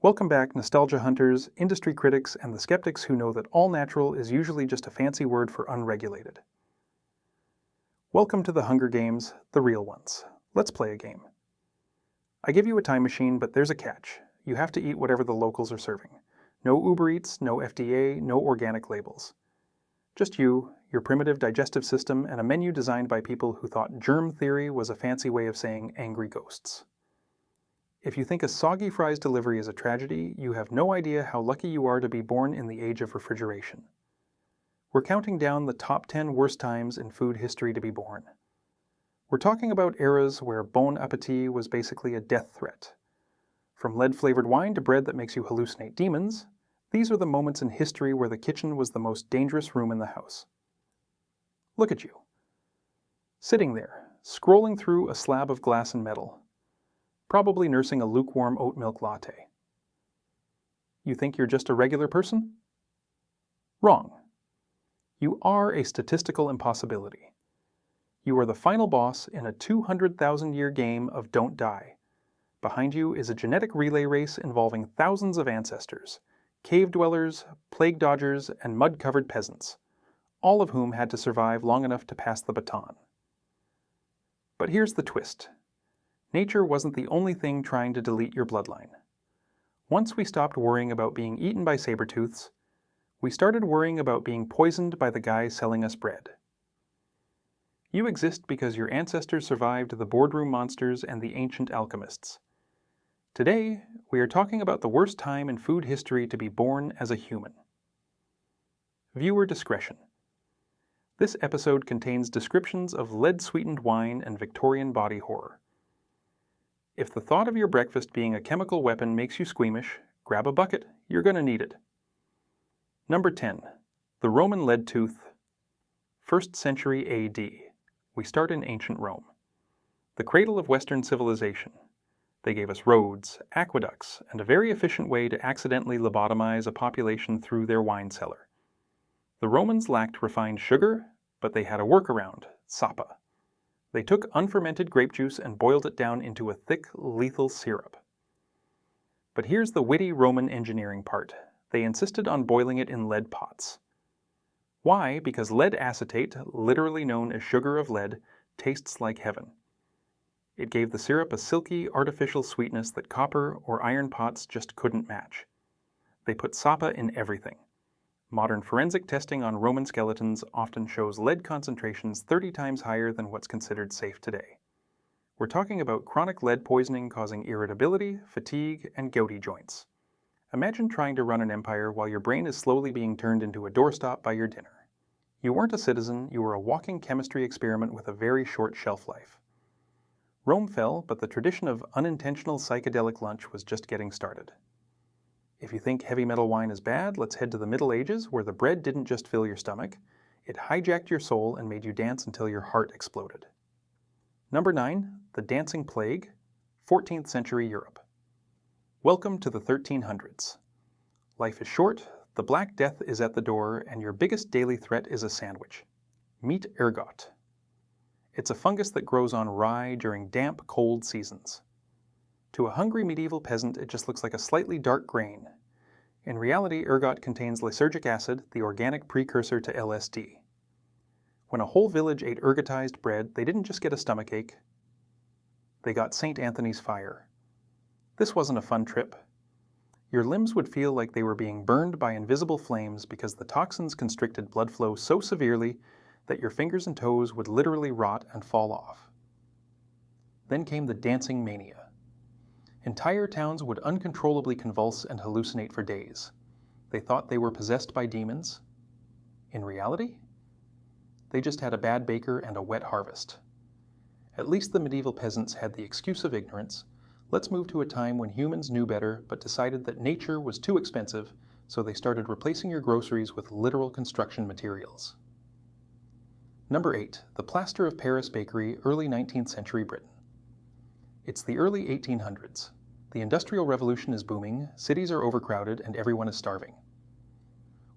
Welcome back, nostalgia hunters, industry critics, and the skeptics who know that all natural is usually just a fancy word for unregulated. Welcome to the Hunger Games, the real ones. Let's play a game. I give you a time machine, but there's a catch. You have to eat whatever the locals are serving. No Uber Eats, no FDA, no organic labels. Just you, your primitive digestive system, and a menu designed by people who thought germ theory was a fancy way of saying angry ghosts. If you think a soggy fries delivery is a tragedy, you have no idea how lucky you are to be born in the age of refrigeration. We're counting down the top 10 worst times in food history to be born. We're talking about eras where bon appetit was basically a death threat. From lead-flavored wine to bread that makes you hallucinate demons, these are the moments in history where the kitchen was the most dangerous room in the house. Look at you. Sitting there, scrolling through a slab of glass and metal, probably nursing a lukewarm oat milk latte. You think you're just a regular person? Wrong. You are a statistical impossibility. You are the final boss in a 200,000-year game of Don't Die. Behind you is a genetic relay race involving thousands of ancestors, cave dwellers, plague dodgers, and mud-covered peasants, all of whom had to survive long enough to pass the baton. But here's the twist. Nature wasn't the only thing trying to delete your bloodline. Once we stopped worrying about being eaten by saber-tooths, we started worrying about being poisoned by the guy selling us bread. You exist because your ancestors survived the boardroom monsters and the ancient alchemists. Today, we are talking about the worst time in food history to be born as a human. Viewer discretion. This episode contains descriptions of lead-sweetened wine and Victorian body horror. If the thought of your breakfast being a chemical weapon makes you squeamish, grab a bucket, you're going to need it. Number 10. The Roman lead tooth. 1st century AD. We start in ancient Rome. The cradle of Western civilization. They gave us roads, aqueducts, and a very efficient way to accidentally lobotomize a population through their wine cellar. The Romans lacked refined sugar, but they had a workaround, sapa. They took unfermented grape juice and boiled it down into a thick, lethal syrup. But here's the witty Roman engineering part. They insisted on boiling it in lead pots. Why? Because lead acetate, literally known as sugar of lead, tastes like heaven. It gave the syrup a silky, artificial sweetness that copper or iron pots just couldn't match. They put sapa in everything. Modern forensic testing on Roman skeletons often shows lead concentrations 30 times higher than what's considered safe today. We're talking about chronic lead poisoning causing irritability, fatigue, and gouty joints. Imagine trying to run an empire while your brain is slowly being turned into a doorstop by your dinner. You weren't a citizen, you were a walking chemistry experiment with a very short shelf life. Rome fell, but the tradition of unintentional psychedelic lunch was just getting started. If you think heavy metal wine is bad, let's head to the Middle Ages, where the bread didn't just fill your stomach, it hijacked your soul and made you dance until your heart exploded. Number 9. The Dancing Plague, 14th century Europe. Welcome to the 1300s. Life is short, the Black Death is at the door, and your biggest daily threat is a sandwich. Meet ergot. It's a fungus that grows on rye during damp, cold seasons. To a hungry medieval peasant, it just looks like a slightly dark grain. In reality, ergot contains lysergic acid, the organic precursor to LSD. When a whole village ate ergotized bread, they didn't just get a stomachache. They got St. Anthony's fire. This wasn't a fun trip. Your limbs would feel like they were being burned by invisible flames because the toxins constricted blood flow so severely that your fingers and toes would literally rot and fall off. Then came the dancing mania. Entire towns would uncontrollably convulse and hallucinate for days. They thought they were possessed by demons. In reality, they just had a bad baker and a wet harvest. At least the medieval peasants had the excuse of ignorance. Let's move to a time when humans knew better but decided that nature was too expensive, so they started replacing your groceries with literal construction materials. Number 8. The Plaster of Paris Bakery, early 19th century Britain. It's the early 1800s. The Industrial Revolution is booming, cities are overcrowded, and everyone is starving.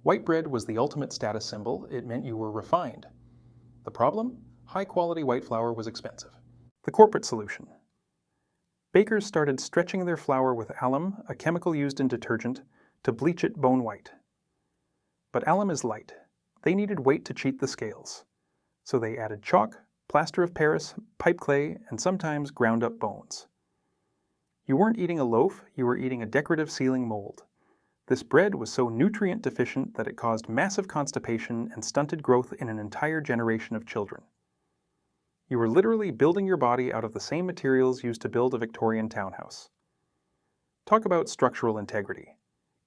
White bread was the ultimate status symbol. It meant you were refined. The problem? High-quality white flour was expensive. The corporate solution. Bakers started stretching their flour with alum, a chemical used in detergent, to bleach it bone white. But alum is light. They needed weight to cheat the scales. So they added chalk, plaster of Paris, pipe clay, and sometimes ground up bones. You weren't eating a loaf, you were eating a decorative ceiling mold. This bread was so nutrient deficient that it caused massive constipation and stunted growth in an entire generation of children. You were literally building your body out of the same materials used to build a Victorian townhouse. Talk about structural integrity.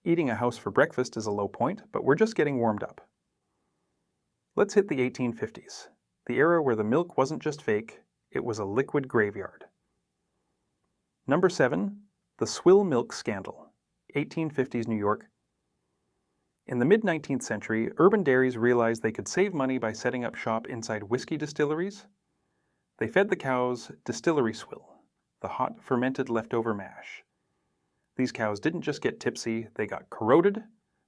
Eating a house for breakfast is a low point, but we're just getting warmed up. Let's hit the 1850s, the era where the milk wasn't just fake, it was a liquid graveyard. Number 7, the Swill milk scandal, 1850s New York. In the mid-19th century, urban dairies realized they could save money by setting up shop inside whiskey distilleries. They fed the cows distillery swill, the hot, fermented leftover mash. These cows didn't just get tipsy, they got corroded,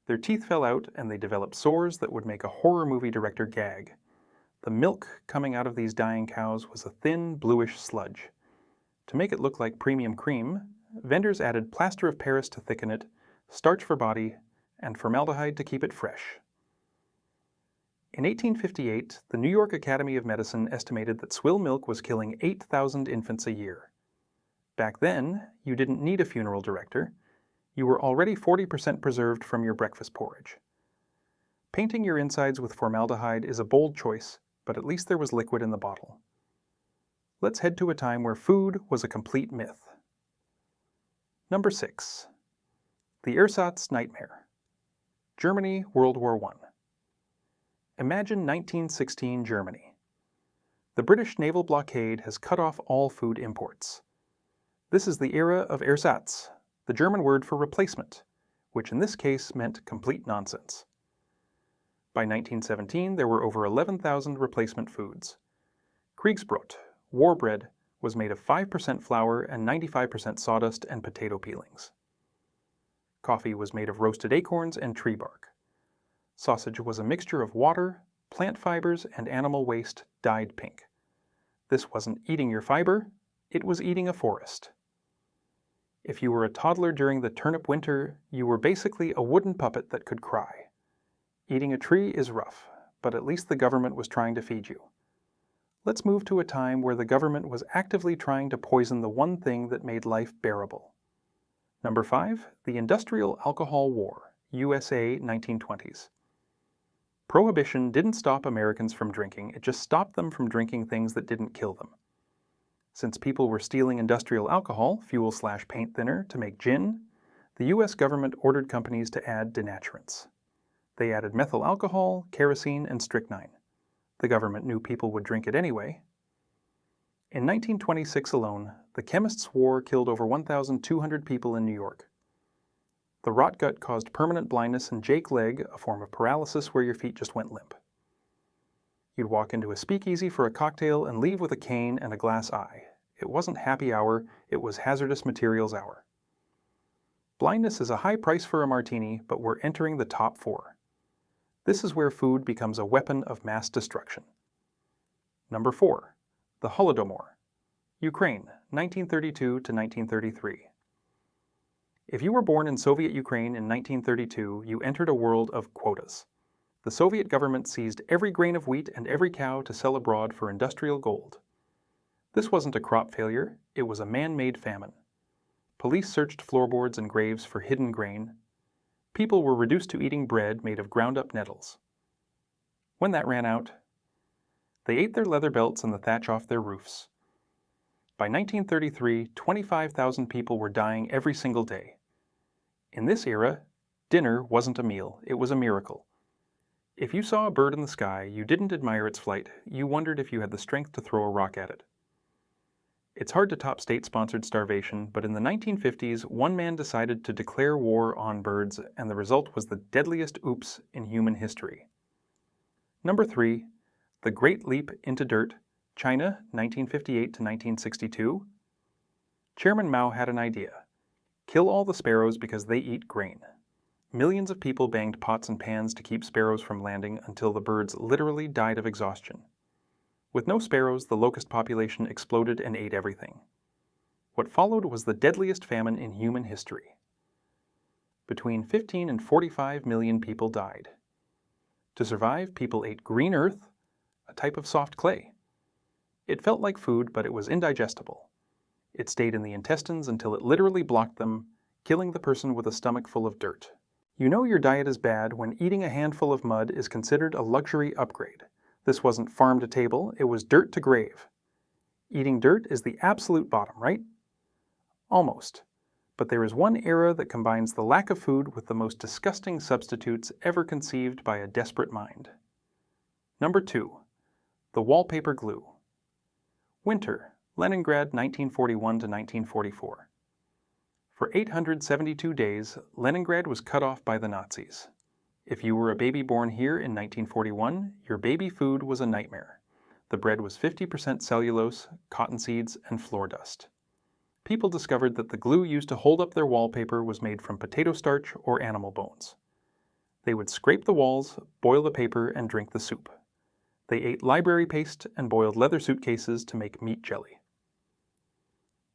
their teeth fell out, and they developed sores that would make a horror movie director gag. The milk coming out of these dying cows was a thin, bluish sludge. To make it look like premium cream, vendors added plaster of Paris to thicken it, starch for body, and formaldehyde to keep it fresh. In 1858, the New York Academy of Medicine estimated that swill milk was killing 8,000 infants a year. Back then, you didn't need a funeral director. You were already 40% preserved from your breakfast porridge. Painting your insides with formaldehyde is a bold choice, but at least there was liquid in the bottle. Let's head to a time where food was a complete myth. Number 6. The Ersatz nightmare. Germany, World War I. Imagine 1916 Germany. The British naval blockade has cut off all food imports. This is the era of Ersatz, the German word for replacement, which in this case meant complete nonsense. By 1917, there were over 11,000 replacement foods. Kriegsbrot, war bread, was made of 5% flour and 95% sawdust and potato peelings. Coffee was made of roasted acorns and tree bark. Sausage was a mixture of water, plant fibers, and animal waste dyed pink. This wasn't eating your fiber, it was eating a forest. If you were a toddler during the turnip winter, you were basically a wooden puppet that could cry. Eating a tree is rough, but at least the government was trying to feed you. Let's move to a time where the government was actively trying to poison the one thing that made life bearable. Number 5, the Industrial Alcohol War, USA 1920s. Prohibition didn't stop Americans from drinking, it just stopped them from drinking things that didn't kill them. Since people were stealing industrial alcohol, fuel/paint thinner, to make gin, the US government ordered companies to add denaturants. They added methyl alcohol, kerosene, and strychnine. The government knew people would drink it anyway. In 1926 alone, the Chemists' War killed over 1,200 people in New York. The rot gut caused permanent blindness and Jake leg, a form of paralysis where your feet just went limp. You'd walk into a speakeasy for a cocktail and leave with a cane and a glass eye. It wasn't happy hour, it was hazardous materials hour. Blindness is a high price for a martini, but we're entering the top 4. This is where food becomes a weapon of mass destruction. Number 4. The Holodomor. Ukraine, 1932 to 1933. If you were born in Soviet Ukraine in 1932, you entered a world of quotas. The Soviet government seized every grain of wheat and every cow to sell abroad for industrial gold. This wasn't a crop failure, it was a man-made famine. Police searched floorboards and graves for hidden grain. People were reduced to eating bread made of ground-up nettles. When that ran out, they ate their leather belts and the thatch off their roofs. By 1933, 25,000 people were dying every single day. In this era, dinner wasn't a meal, it was a miracle. If you saw a bird in the sky, you didn't admire its flight, you wondered if you had the strength to throw a rock at it. It's hard to top state-sponsored starvation, but in the 1950s, one man decided to declare war on birds, and the result was the deadliest oops in human history. Number 3, the Great Leap into Dirt, China, 1958 to 1962. Chairman Mao had an idea. Kill all the sparrows because they eat grain. Millions of people banged pots and pans to keep sparrows from landing until the birds literally died of exhaustion. With no sparrows, the locust population exploded and ate everything. What followed was the deadliest famine in human history. Between 15 and 45 million people died. To survive, people ate green earth, a type of soft clay. It felt like food, but it was indigestible. It stayed in the intestines until it literally blocked them, killing the person with a stomach full of dirt. You know your diet is bad when eating a handful of mud is considered a luxury upgrade. This wasn't farm to table, it was dirt to grave. Eating dirt is the absolute bottom, right? Almost. But there is one era that combines the lack of food with the most disgusting substitutes ever conceived by a desperate mind. Number 2. The wallpaper glue. Winter, Leningrad 1941 to 1944. For 872 days, Leningrad was cut off by the Nazis. If you were a baby born here in 1941, your baby food was a nightmare. The bread was 50% cellulose, cotton seeds, and floor dust. People discovered that the glue used to hold up their wallpaper was made from potato starch or animal bones. They would scrape the walls, boil the paper, and drink the soup. They ate library paste and boiled leather suitcases to make meat jelly.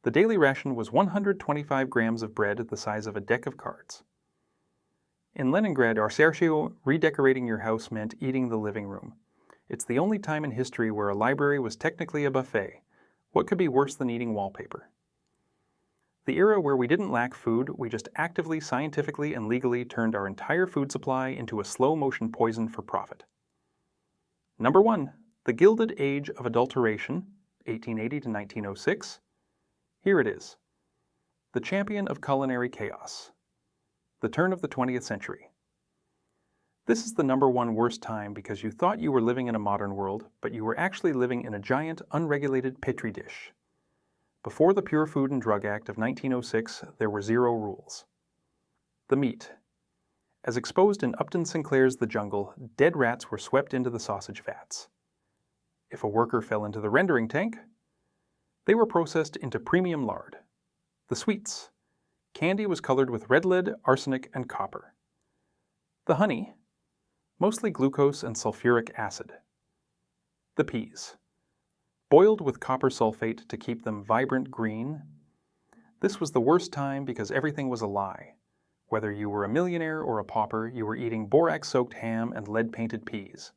The daily ration was 125 grams of bread the size of a deck of cards. In Leningrad, redecorating your house meant eating the living room. It's the only time in history where a library was technically a buffet. What could be worse than eating wallpaper? The era where we didn't lack food, we just actively, scientifically, and legally turned our entire food supply into a slow-motion poison for profit. Number 1. The Gilded Age of Adulteration, 1880 to 1906. Here it is. The champion of culinary chaos. The turn of the 20th century. This is the number 1 worst time because you thought you were living in a modern world, but you were actually living in a giant, unregulated petri dish. Before the Pure Food and Drug Act of 1906, there were 0 rules. The meat. As exposed in Upton Sinclair's The Jungle, dead rats were swept into the sausage vats. If a worker fell into the rendering tank, they were processed into premium lard. The sweets. Candy was colored with red lead, arsenic, and copper. The honey. Mostly glucose and sulfuric acid. The peas. Boiled with copper sulfate to keep them vibrant green. This was the worst time because everything was a lie. Whether you were a millionaire or a pauper, you were eating borax-soaked ham and lead-painted peas.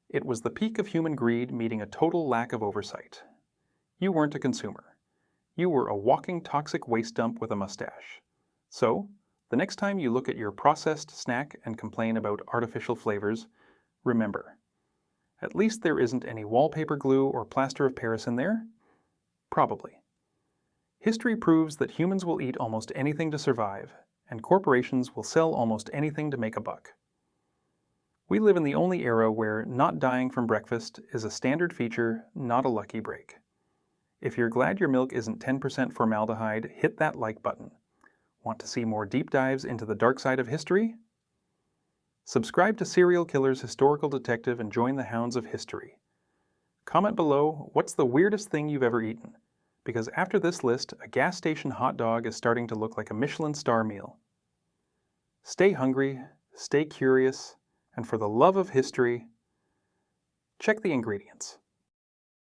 It was the peak of human greed meeting a total lack of oversight. You weren't a consumer. You were a walking toxic waste dump with a mustache. So, the next time you look at your processed snack and complain about artificial flavors, remember, at least there isn't any wallpaper glue or plaster of Paris in there? Probably. History proves that humans will eat almost anything to survive, and corporations will sell almost anything to make a buck. We live in the only era where not dying from breakfast is a standard feature, not a lucky break. If you're glad your milk isn't 10% formaldehyde, hit that like button. Want to see more deep dives into the dark side of history? Subscribe to Serial Killer's Historical Detective and join the Hounds of History. Comment below, what's the weirdest thing you've ever eaten? Because after this list, a gas station hot dog is starting to look like a Michelin star meal. Stay hungry, stay curious, and for the love of history, check the ingredients.